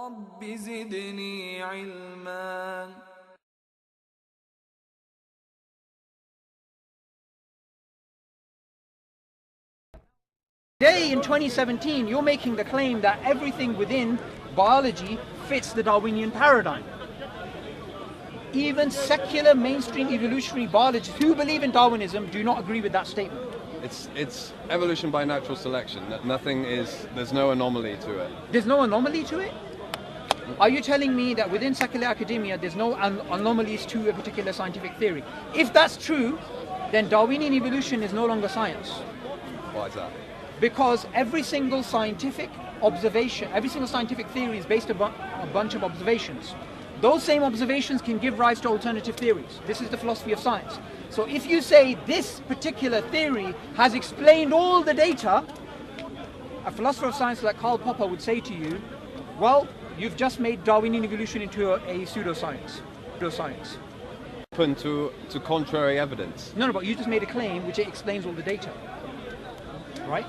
رب زدني علما. Today in 2017, you're making the claim that everything within biology fits the Darwinian paradigm. Even secular mainstream evolutionary biologists who believe in Darwinism do not agree with that statement. It's evolution by natural selection. There's no anomaly to it. There's no anomaly to it? Are you telling me that within secular academia there's no anomalies to a particular scientific theory? If that's true, then Darwinian evolution is no longer science. Why is that? Because every single scientific observation, every single scientific theory is based upon a bunch of observations. Those same observations can give rise to alternative theories. This is the philosophy of science. So if you say this particular theory has explained all the data, a philosopher of science like Karl Popper would say to you, well, you've just made Darwinian evolution into a pseudoscience. Open to contrary evidence. No, but you just made a claim which explains all the data. Right?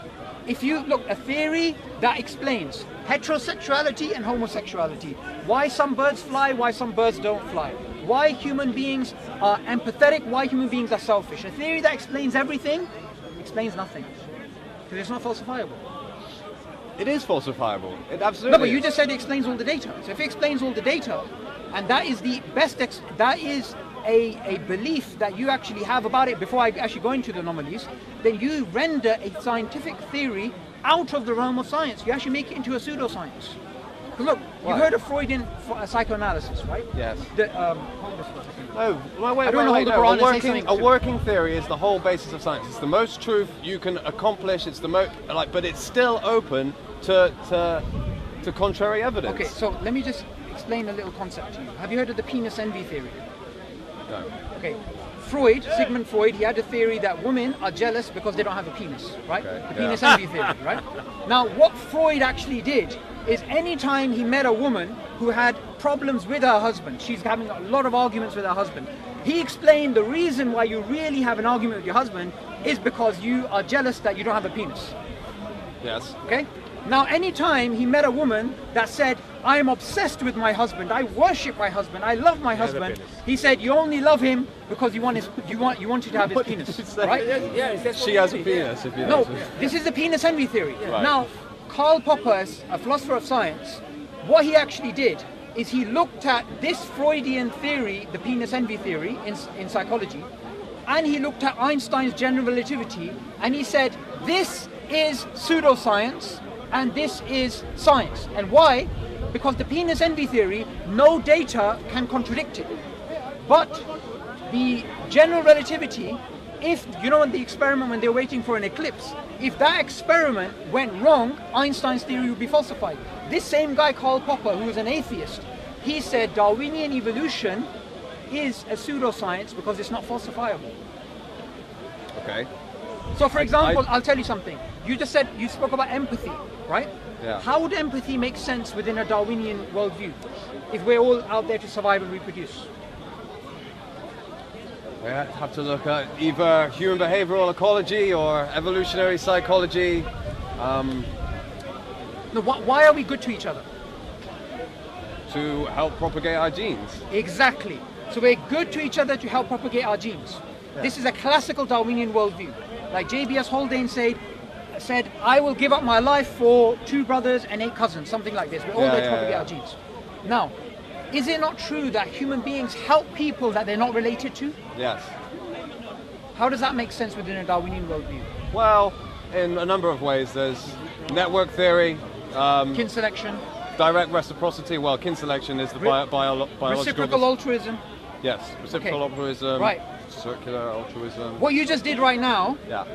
If you look, a theory that explains heterosexuality and homosexuality, why some birds fly, why some birds don't fly, why human beings are empathetic, why human beings are selfish. A theory that explains everything explains nothing, because it's not falsifiable. It is falsifiable. It absolutely. No, but you just said it explains all the data. So if it explains all the data, and that is the best, that is a belief that you actually have about it before I actually go into the anomalies, then you render a scientific theory out of the realm of science. You actually make it into a pseudoscience. Look, you've heard of Freudian psychoanalysis, right? Yes. Wait. A working theory is the whole basis of science. It's the most truth you can accomplish. It's the most but it's still open to contrary evidence. Okay, so let me just explain a little concept to you. Have you heard of the penis envy theory? No. Okay. Sigmund Freud, he had a theory that women are jealous because they don't have a penis, right? Okay, the penis envy theory, right? Now, what Freud actually did is anytime he met a woman who had problems with her husband, she's having a lot of arguments with her husband, he explained the reason why you really have an argument with your husband is because you are jealous that you don't have a penis. Yes. Okay? Now, anytime he met a woman that said, I am obsessed with my husband, I worship my husband, I love my husband, he said, you only love him because you wanted to have his penis, right? She has a penis. If you no, this is the penis envy theory. Right. Now, Karl Popper, a philosopher of science, what he actually did is he looked at this Freudian theory, the penis envy theory in psychology, and he looked at Einstein's general relativity, and he said, this is pseudoscience, and this is science. And why? Because the penis envy theory, no data can contradict it. But the general relativity, if, you know, in the experiment when they're waiting for an eclipse, if that experiment went wrong, Einstein's theory would be falsified. This same guy, Karl Popper, who was an atheist, he said Darwinian evolution is a pseudoscience because it's not falsifiable. Okay. So for example, I'll tell you something. You spoke about empathy, right? Yeah. How would empathy make sense within a Darwinian worldview if we're all out there to survive and reproduce? We have to look at either human behavioral ecology or evolutionary psychology. No, why are we good to each other? To help propagate our genes. Exactly. So we're good to each other to help propagate our genes. Yeah. This is a classical Darwinian worldview. Like J.B.S. Haldane said, I will give up my life for 2 brothers and 8 cousins, something like this. We're all there to propagate our genes. Now, is it not true that human beings help people that they're not related to? Yes. How does that make sense within a Darwinian worldview? Well, in a number of ways. There's network theory. Kin selection. Direct reciprocity. Well, kin selection is the biological... Reciprocal altruism. Yes, reciprocal altruism. Right. Circular altruism. What you just did right now yeah.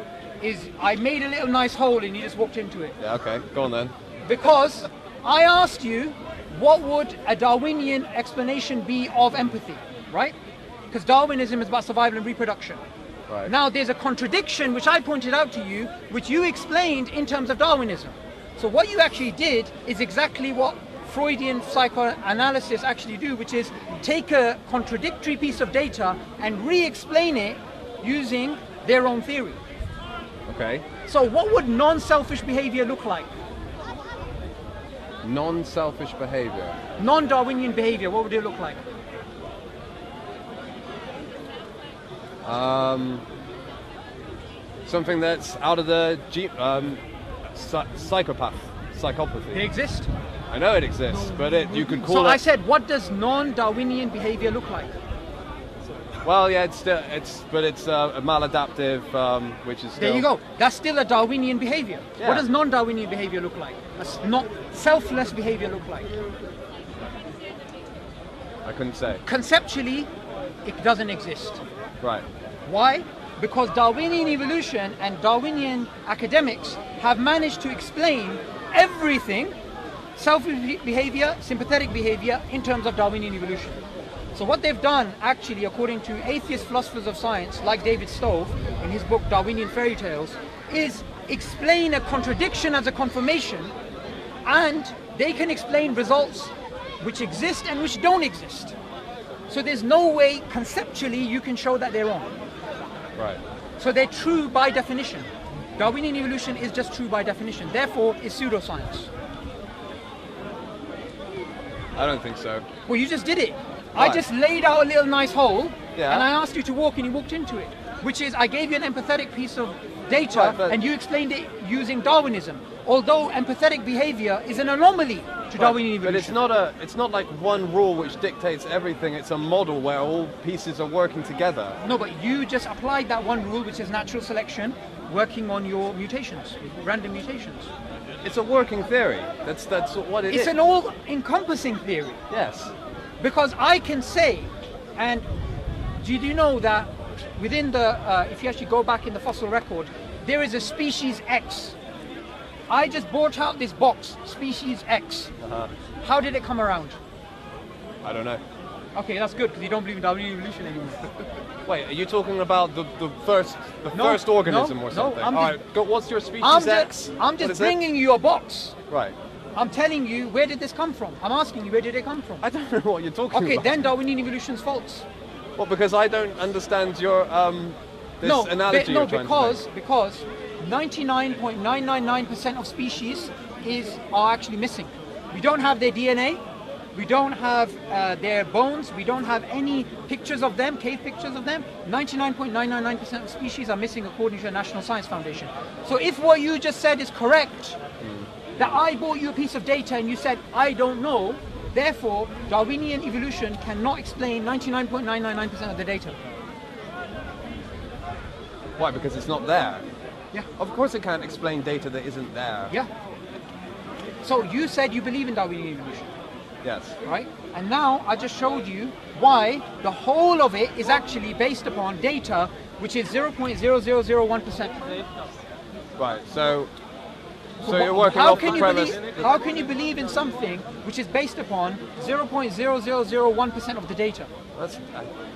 is I made a little nice hole and you just walked into it. Yeah, okay. Go on then. Because I asked you, what would a Darwinian explanation be of empathy, right? Because Darwinism is about survival and reproduction. Right. Now there's a contradiction which I pointed out to you, which you explained in terms of Darwinism. So what you actually did is exactly what Freudian psychoanalysis actually do, which is take a contradictory piece of data and re-explain it using their own theory. Okay. So what would non-selfish behavior look like? Non-selfish behavior. Non-Darwinian behavior, what would it look like? Something that's out of the psychopathy. They exist. I know it exists, but you could call So it. I said, what does non-Darwinian behavior look like? Well, yeah, it's a maladaptive, which is still. There you go. That's still a Darwinian behavior. Yeah. What does non-Darwinian behavior look like? That's not selfless behavior look like? I couldn't say. Conceptually, it doesn't exist. Right. Why? Because Darwinian evolution and Darwinian academics have managed to explain everything, selfish behavior, sympathetic behavior, in terms of Darwinian evolution. So what they've done, actually, according to atheist philosophers of science, like David Stove, in his book Darwinian Fairy Tales, is explain a contradiction as a confirmation, and they can explain results which exist and which don't exist. So there's no way, conceptually, you can show that they're wrong. Right. So they're true by definition. Darwinian evolution is just true by definition. Therefore, it's pseudoscience. I don't think so. Well, you just did it. Why? I just laid out a little nice hole, Yeah. and I asked you to walk, and you walked into it. Which is, I gave you an empathetic piece of data, Right, but- and you explained it using Darwinism. Although empathetic behavior is an anomaly to Darwinian evolution. But it's not like one rule which dictates everything. It's a model where all pieces are working together. No, but you just applied that one rule, which is natural selection, working on your mutations, random mutations. It's a working theory. That's what it is. It's an all-encompassing theory. Yes. Because I can say, and do you know that within the, if you actually go back in the fossil record, there is a species X. I just brought out this box, species X. How did it come around? I don't know. Okay, that's good, because you don't believe in Darwinian evolution anymore. Wait, are you talking about the first organism or something? I'm All just- right. What's your species I'm X? just What is it? bringing you a box. Right. I'm telling you, where did this come from? I'm asking you, where did it come from? I don't know what you're talking Okay, about. then Darwinian evolution's false. Well, because I don't understand your this analogy you're trying to make. because 99.999% of species are actually missing. We don't have their DNA, we don't have their bones, we don't have any pictures of them, cave pictures of them. 99.999% of species are missing according to the National Science Foundation. So if what you just said is correct, that I bought you a piece of data and you said, I don't know, therefore Darwinian evolution cannot explain 99.999% of the data. Why? Because it's not there. Yeah. Of course it can't explain data that isn't there. Yeah. So you said you believe in Darwinian evolution, Yes. right? And now I just showed you why the whole of it is actually based upon data which is 0.0001%. Right. So So you're working how off can the you premise. how can you believe in something which is based upon 0.0001% of the data? That's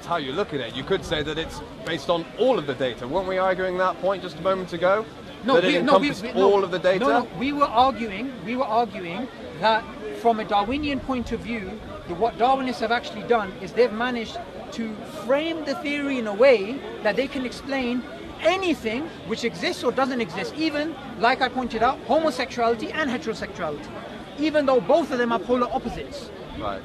how you look at it. You could say that it's based on all of the data. Weren't we arguing that point just a moment ago? That it encompassed all of the data? No, we were arguing that from a Darwinian point of view, what Darwinists have actually done is they've managed to frame the theory in a way that they can explain anything which exists or doesn't exist, even, like I pointed out, homosexuality and heterosexuality, even though both of them are polar opposites. Right.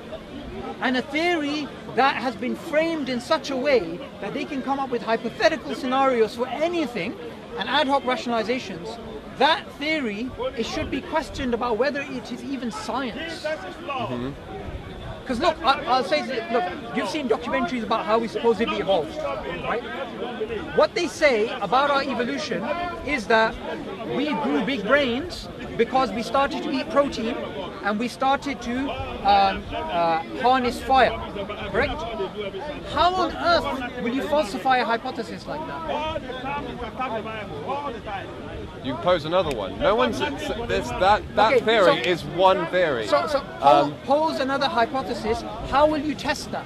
And a theory that has been framed in such a way that they can come up with hypothetical scenarios for anything and ad hoc rationalizations, that theory, it should be questioned about whether it is even science. Because look, I'll say that, look, you've seen documentaries about how we supposedly evolved, right? What they say about our evolution is that we grew big brains because we started to eat protein and we started to harness fire, correct? How on earth will you falsify a hypothesis like that? You pose another one. No one's. That Okay, theory so- is one theory. So pose another hypothesis. How will you test that?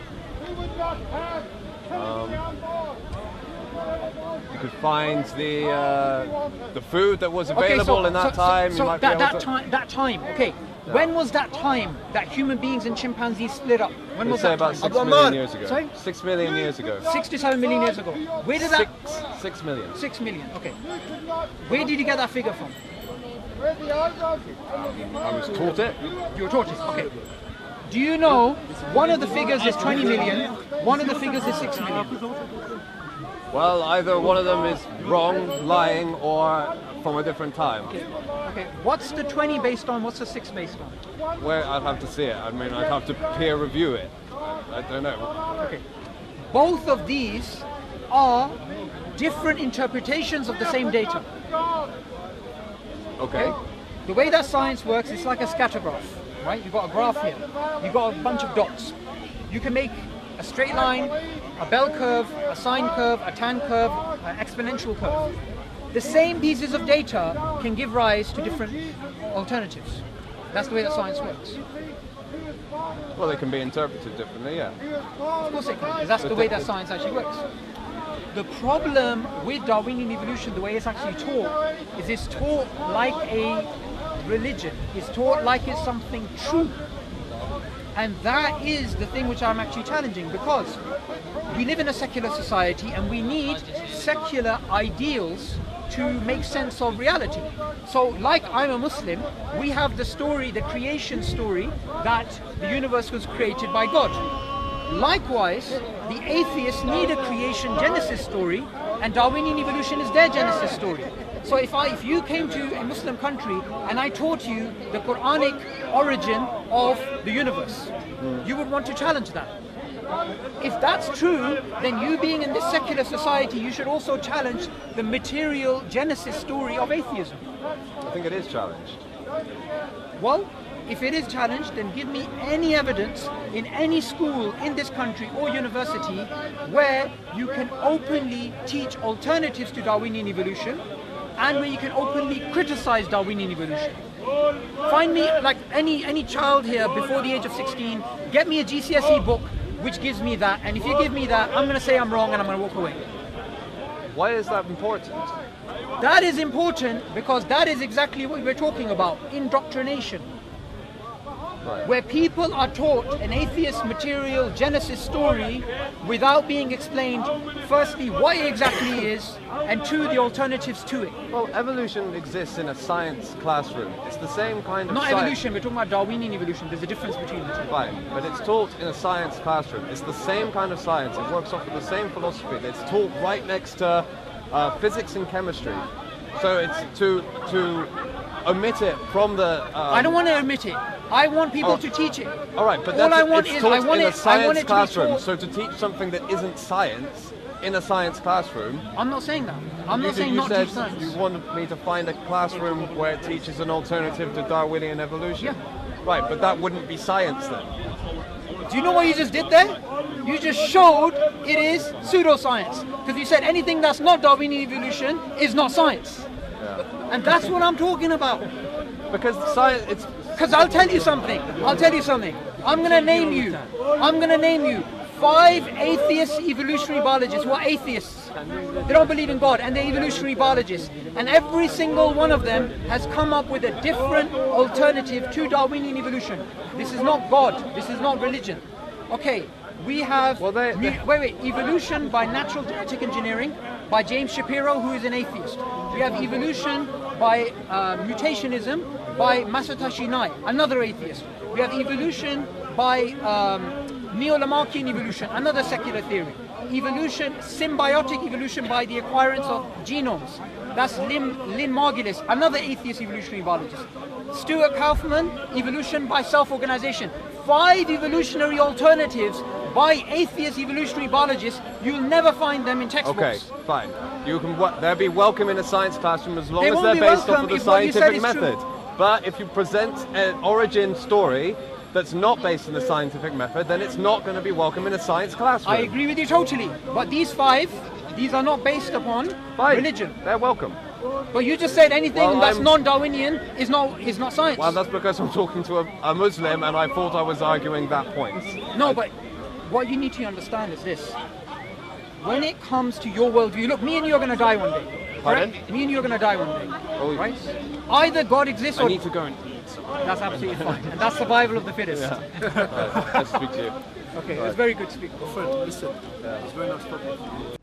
You could find the food that was available in that time. So you might be able to. that time, okay. When was that time that human beings and chimpanzees split up? When was Let's say that about time? 6 million years ago. Sorry? 6 million years ago. 6 to 7 million years ago. Where did that? 6 million. 6 million. Okay. Where did you get that figure from? I was taught it. You were taught it, okay. Do you know one of the figures is 20 million, one of the figures is 6 million? Well, either one of them is wrong, lying, or from a different time. Okay, what's the 20 based on, what's the 6 based on? Where I'd have to see it. I mean, I'd have to peer review it. I don't know. Okay. Both of these are different interpretations of the same data. Okay. The way that science works, it's like a scatter graph, right? You've got a graph here. You've got a bunch of dots. You can make a straight line, a bell curve, a sine curve, a tan curve, an exponential curve. The same pieces of data can give rise to different alternatives. That's the way that science works. Well, they can be interpreted differently, yeah. Of course it can, because that's the way that science actually works. The problem with Darwinian evolution, the way it's actually taught, is it's taught like a religion. It's taught like it's something true. And that is the thing which I'm actually challenging, because we live in a secular society and we need secular ideals to make sense of reality. So like I'm a Muslim, we have the story, the creation story, that the universe was created by God. Likewise, the atheists need a creation Genesis story, and Darwinian evolution is their Genesis story. So if you came to a Muslim country and I taught you the Quranic origin of the universe, you would want to challenge that. If that's true, then you being in this secular society, you should also challenge the material Genesis story of atheism. I think it is challenged. Well, if it is challenged, then give me any evidence in any school in this country or university where you can openly teach alternatives to Darwinian evolution and where you can openly criticize Darwinian evolution. Find me, like any child here before the age of 16, get me a GCSE book which gives me that, and if you give me that, I'm going to say I'm wrong and I'm going to walk away. Why is that important? That is important because that is exactly what we're talking about, indoctrination. Right. Where people are taught an atheist material Genesis story without being explained, firstly, what it exactly is, and two, the alternatives to it. Well, evolution exists in a science classroom. It's the same kind of Not science. evolution, we're talking about Darwinian evolution. There's a difference between the two. Fine, but it's taught in a science classroom. It's the same kind of science. It works off of the same philosophy. It's taught right next to physics and chemistry. So it's to omit it from the... I don't want to omit it. I want people to teach it. All right, but all that's I want it's is taught I want in a it science to be classroom. taught. So to teach something that isn't science in a science classroom... I'm not saying that. I'm not saying not teach science. You wanted me to find a classroom where it teaches an alternative to Darwinian evolution. Yeah. Right, but that wouldn't be science then. Do you know what you just did there? You just showed it is pseudoscience. Because you said anything that's not Darwinian evolution is not science. Yeah. And that's what I'm talking about. Because science, it's... Because I'll tell you something. I'm going to name you 5 atheist evolutionary biologists who are atheists. They don't believe in God, and they're evolutionary biologists. And every single one of them has come up with a different alternative to Darwinian evolution. This is not God. This is not religion. Okay, we have evolution by natural genetic engineering by James Shapiro, who is an atheist. We have evolution by mutationism by Masatoshi Nai, another atheist. We have evolution by Neo-Lamarckian evolution, another secular theory. Evolution, symbiotic evolution by the acquirance of genomes. That's Lynn Margulis, another atheist evolutionary biologist. Stuart Kaufman, evolution by self-organization. 5 evolutionary alternatives by atheist evolutionary biologists. You'll never find them in textbooks. Okay, fine. You can. They'll be welcome in a science classroom as long They as won't they're be based off welcome of the if what you said scientific is true. method. But if you present an origin story that's not based on the scientific method, then it's not going to be welcome in a science classroom. I agree with you totally. But these 5, these are not based upon religion. They're welcome. But you just said anything that's I'm- non-Darwinian is not science. Well, that's because I'm talking to a Muslim and I thought I was arguing that point. No, but what you need to understand is this. When it comes to your worldview, look, me and you are going to die one day. Pardon? Correct? Me and you are going to die one day. Oh, Right? Either God exists I or... need to go and eat. That's absolutely fine. And that's survival of the fittest. Right, let's speak to you. Okay, it was very good speaking. Fred, listen. It's very nice talking to you.